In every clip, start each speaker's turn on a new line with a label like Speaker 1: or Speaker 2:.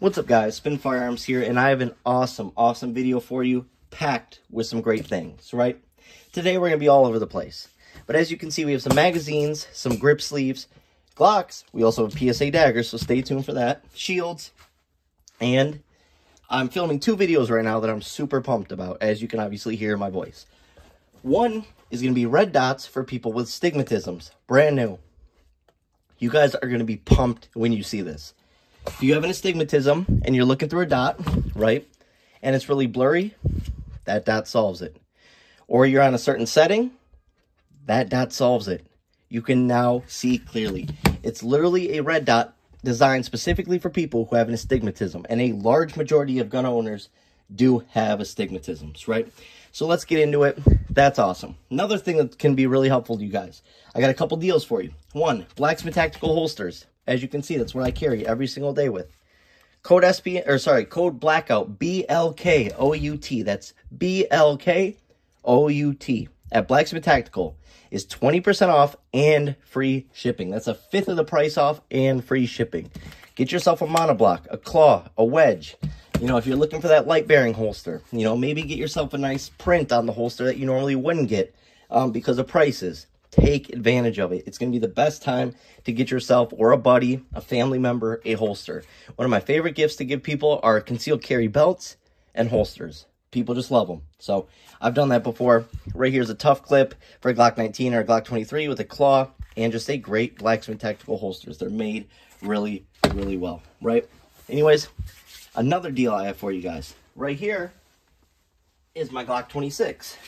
Speaker 1: What's up, guys? Spin Firearms here, and I have an awesome video for you, packed with some great things, right? Today we're going to be all over the place. But as you can see, we have some magazines, some grip sleeves, Glocks. We also have PSA Daggers, so stay tuned for that. Shields. And I'm filming 2 videos right now that I'm super pumped about, as you can obviously hear in my voice. One is going to be red dots for people with stigmatisms. Brand new. You guys are going to be pumped when you see this. If you have an astigmatism and you're looking through a dot, right, and it's really blurry, that dot solves it. Or you're on a certain setting, that dot solves it. You can now see clearly. It's literally a red dot designed specifically for people who have an astigmatism, and a large majority of gun owners do have astigmatisms, right? So let's get into it. That's awesome. Another thing that can be really helpful to you guys, I got a couple deals for you. One, Blacksmith Tactical Holsters. As you can see, that's what I carry every single day with. Code code blackout, BLKOUT. That's BLKOUT at Blacksmith Tactical is 20% off and free shipping. That's a fifth of the price off and free shipping. Get yourself a monoblock, a claw, a wedge. You know, if you're looking for that light bearing holster, you know, maybe get yourself a nice print on the holster that you normally wouldn't get because of prices. Take advantage of it. It's going to be the best time to get yourself or a buddy, a family member, a holster. One of my favorite gifts to give people are concealed carry belts and holsters. People just love them. So I've done that before. Right here is a tough clip for a Glock 19 or a Glock 23 with a claw and just a great Blacksmith Tactical holsters. They're made really well, right? Anyways, another deal I have for you guys. Right here is my Glock 26.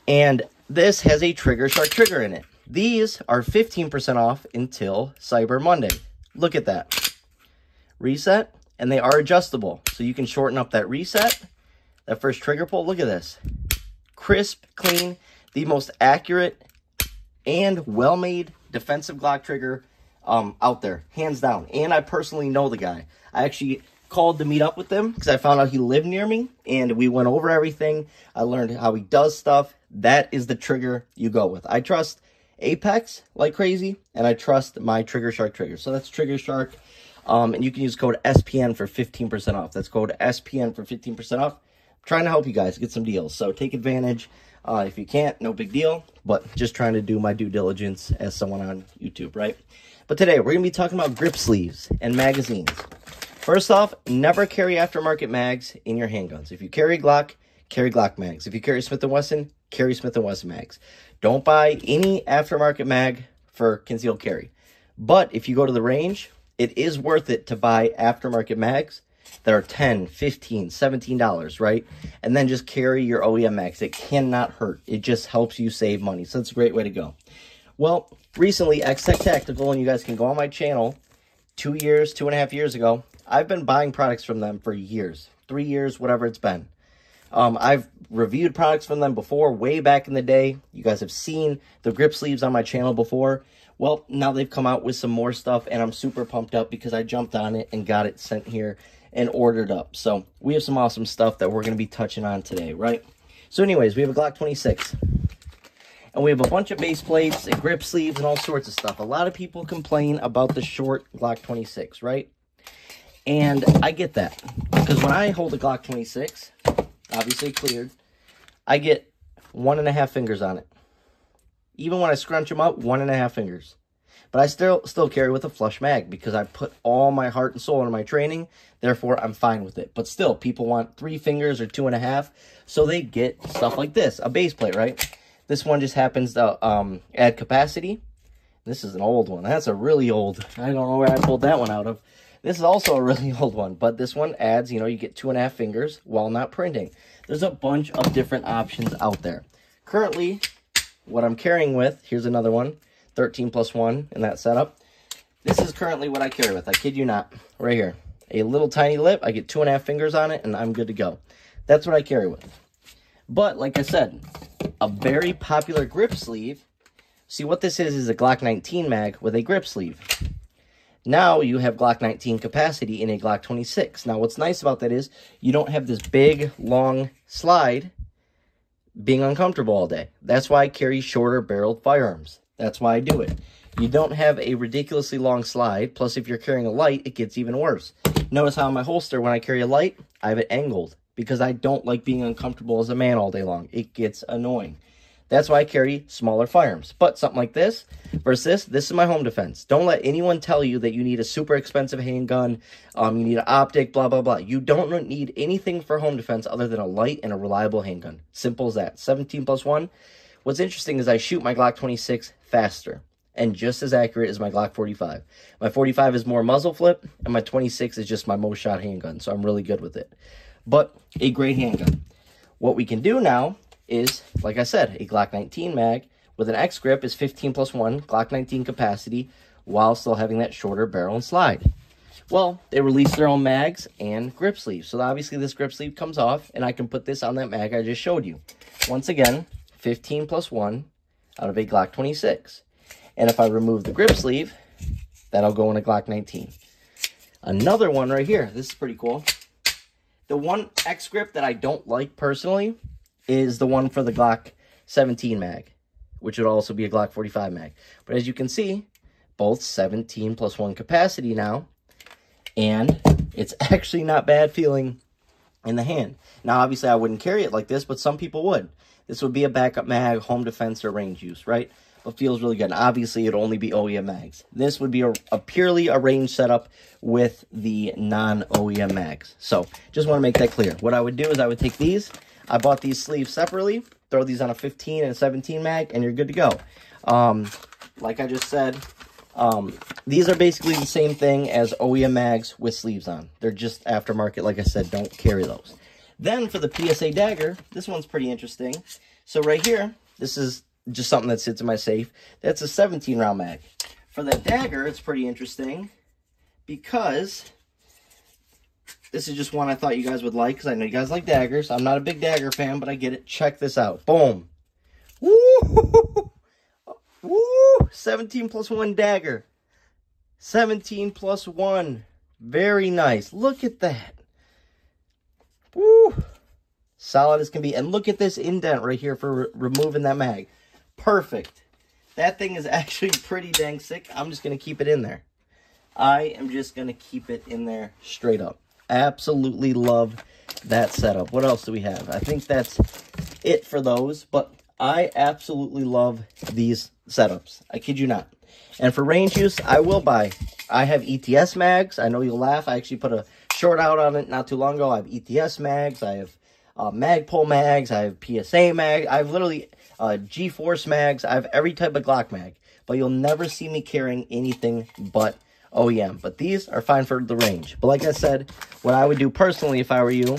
Speaker 1: And this has a trigger shark trigger in it. These are 15% off until Cyber Monday. Look at that. Reset, and they are adjustable. So you can shorten up that reset, that first trigger pull. Look at this. Crisp, clean, the most accurate and well-made defensive Glock trigger out there, hands down. And I personally know the guy. I actually called to meet up with him because I found out he lived near me, and we went over everything. I learned how he does stuff. That is the trigger you go with. I trust Apex like crazy, and I trust my Trigger Shark trigger. So that's Trigger Shark, and you can use code SPN for 15% off. That's code SPN for 15% off. I'm trying to help you guys get some deals, so take advantage. If you can't, no big deal, but just trying to do my due diligence as someone on YouTube, right? But today, we're going to be talking about grip sleeves and magazines. First off, never carry aftermarket mags in your handguns. If you carry Glock, carry Glock mags. If you carry Smith & Wesson, carry Smith & Wesson mags. Don't buy any aftermarket mag for concealed carry. But if you go to the range, it is worth it to buy aftermarket mags that are $10, $15, $17, right? And then just carry your OEM mags. It cannot hurt. It just helps you save money. So it's a great way to go. Well, recently, X-Tech Tactical, and you guys can go on my channel, 2.5 years ago, I've been buying products from them for years, 3 years, whatever it's been. I've reviewed products from them before, way back in the day. You guys have seen the grip sleeves on my channel before. Well, now they've come out with some more stuff, and I'm super pumped up because I jumped on it and got it sent here and ordered up. So we have some awesome stuff that we're going to be touching on today, right? So anyways, we have a Glock 26. And we have a bunch of base plates and grip sleeves and all sorts of stuff. A lot of people complain about the short Glock 26, right? And I get that. Because when I hold a Glock 26, obviously cleared, I get 1.5 fingers on it. Even when I scrunch them up, 1.5 fingers. But I still carry with a flush mag because I put all my heart and soul into my training. Therefore, I'm fine with it. But still, people want 3 fingers or 2.5. So they get stuff like this, a base plate, right? This one just happens to add capacity. This is an old one. That's a really old. I don't know where I pulled that one out of. This is also a really old one, but this one adds, you know, you get 2.5 fingers while not printing. There's a bunch of different options out there. Currently, what I'm carrying with, here's another one, 13+1 in that setup. This is currently what I carry with. I kid you not, right here. A little tiny lip. I get 2.5 fingers on it, and I'm good to go. That's what I carry with. But, like I said, a very popular grip sleeve. See, what this is a Glock 19 mag with a grip sleeve. Now you have Glock 19 capacity in a Glock 26. Now what's nice about that is you don't have this big, long slide being uncomfortable all day. That's why I carry shorter barreled firearms. That's why I do it. You don't have a ridiculously long slide. Plus, if you're carrying a light, it gets even worse. Notice how in my holster, when I carry a light, I have it angled because I don't like being uncomfortable as a man all day long. It gets annoying. That's why I carry smaller firearms. But something like this versus this is my home defense. Don't let anyone tell you that you need a super expensive handgun, you need an optic, blah, blah, blah. You don't need anything for home defense other than a light and a reliable handgun. Simple as that. 17+1. What's interesting is I shoot my Glock 26 faster and just as accurate as my Glock 45. My 45 is more muzzle flip, and my 26 is just my most shot handgun, so I'm really good with it. But a great handgun. What we can do now is, like I said, a Glock 19 mag with an X grip is 15+1 Glock 19 capacity while still having that shorter barrel and slide. Well, they released their own mags and grip sleeves. So obviously this grip sleeve comes off and I can put this on that mag I just showed you. Once again, 15+1 out of a Glock 26. And if I remove the grip sleeve, that'll go in a Glock 19. Another one right here. This is pretty cool. The one X grip that I don't like personally is the one for the Glock 17 mag, which would also be a Glock 45 mag. But as you can see, both 17+1 capacity now, and it's actually not bad feeling in the hand. Now, obviously, I wouldn't carry it like this, but some people would. This would be a backup mag, home defense, or range use, right? But feels really good. And obviously, it'd only be OEM mags. This would be a purely a range setup with the non-OEM mags. So, just want to make that clear. What I would do is I would take these. I bought these sleeves separately, throw these on a 15 and a 17 mag, and you're good to go. Like I just said, these are basically the same thing as OEM mags with sleeves on. They're just aftermarket. Like I said, don't carry those. Then for the PSA Dagger, this one's pretty interesting. So right here, this is just something that sits in my safe. That's a 17 round mag. For the Dagger, it's pretty interesting because this is just one I thought you guys would like, because I know you guys like daggers. I'm not a big dagger fan, but I get it. Check this out. Boom. Woo! Woo! 17+1 dagger. 17+1. Very nice. Look at that. Woo! Solid as can be. And look at this indent right here for removing that mag. Perfect. That thing is actually pretty dang sick. I'm just going to keep it in there. I am just going to keep it in there straight up. Absolutely love that setup. What else do we have? I think that's it for those, but I absolutely love these setups. I kid you not. And for range use, I will buy. I have ETS mags. I know you'll laugh. I actually put a short out on it not too long ago. I have ETS mags. I have Magpul mags. I have PSA mag. I have literally G-Force mags. I have every type of Glock mag. But you'll never see me carrying anything but OEM. But these are fine for the range. But like I said, what I would do personally if I were you,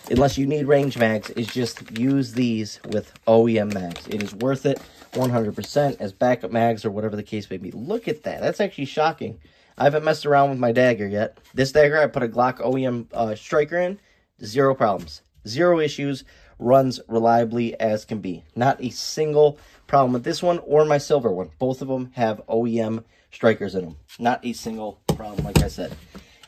Speaker 1: unless you need range mags, is just use these with OEM mags. It is worth it 100% as backup mags or whatever the case may be. Look at that. That's actually shocking. I haven't messed around with my dagger yet. This dagger, I put a Glock OEM striker in. Zero problems. Zero issues. Runs reliably as can be. Not a single problem with this one or my silver one. Both of them have OEM strikers in them. Not a single problem, like I said.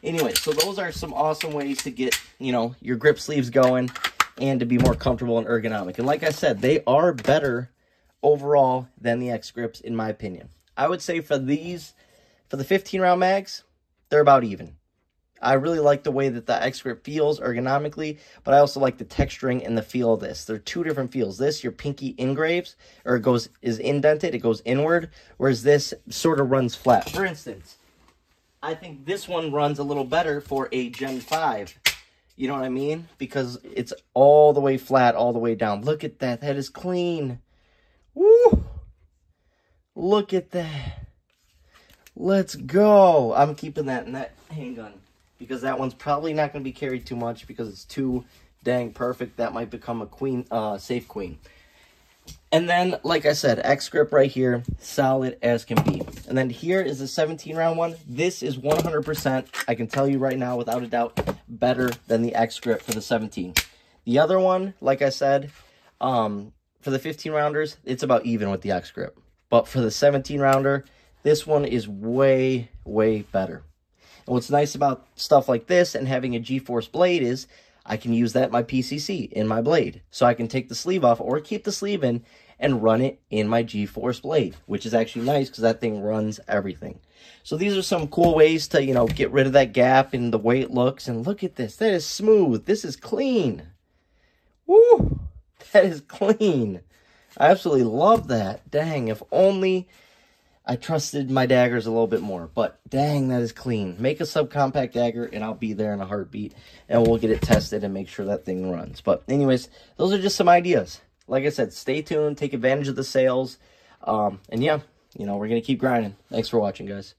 Speaker 1: Anyway, so those are some awesome ways to get, you know, your grip sleeves going and to be more comfortable and ergonomic. And like I said, they are better overall than the X grips, in my opinion. I would say for these, for the 15-round mags, they're about even. I really like the way that the X grip feels ergonomically, but I also like the texturing and the feel of this. They're two different feels. This, your pinky engraves, or is indented, it goes inward, whereas this sort of runs flat. For instance, I think this one runs a little better for a Gen 5. You know what I mean? Because it's all the way flat, all the way down. Look at that. That is clean. Woo! Look at that. Let's go. I'm keeping that in that handgun because that one's probably not going to be carried too much because it's too dang perfect. That might become a queen, safe queen. And then, like I said, X grip right here, solid as can be. And then here is the 17-round one. This is 100%, I can tell you right now, without a doubt, better than the X grip for the 17. The other one, like I said, for the 15-rounders, it's about even with the X grip. But for the 17-rounder, this one is way, way better. And what's nice about stuff like this and having a G-Force blade is I can use that in my PCC, in my blade. So I can take the sleeve off or keep the sleeve in and run it in my G-Force blade, which is actually nice because that thing runs everything. So these are some cool ways to, you know, get rid of that gap in the way it looks. And look at this. That is smooth. This is clean. Woo! That is clean. I absolutely love that. Dang, if only I trusted my daggers a little bit more. But dang, that is clean. Make a subcompact dagger and I'll be there in a heartbeat. And we'll get it tested and make sure that thing runs. But anyways, those are just some ideas. Like I said, stay tuned. Take advantage of the sales. And yeah, you know, we're going to keep grinding. Thanks for watching, guys.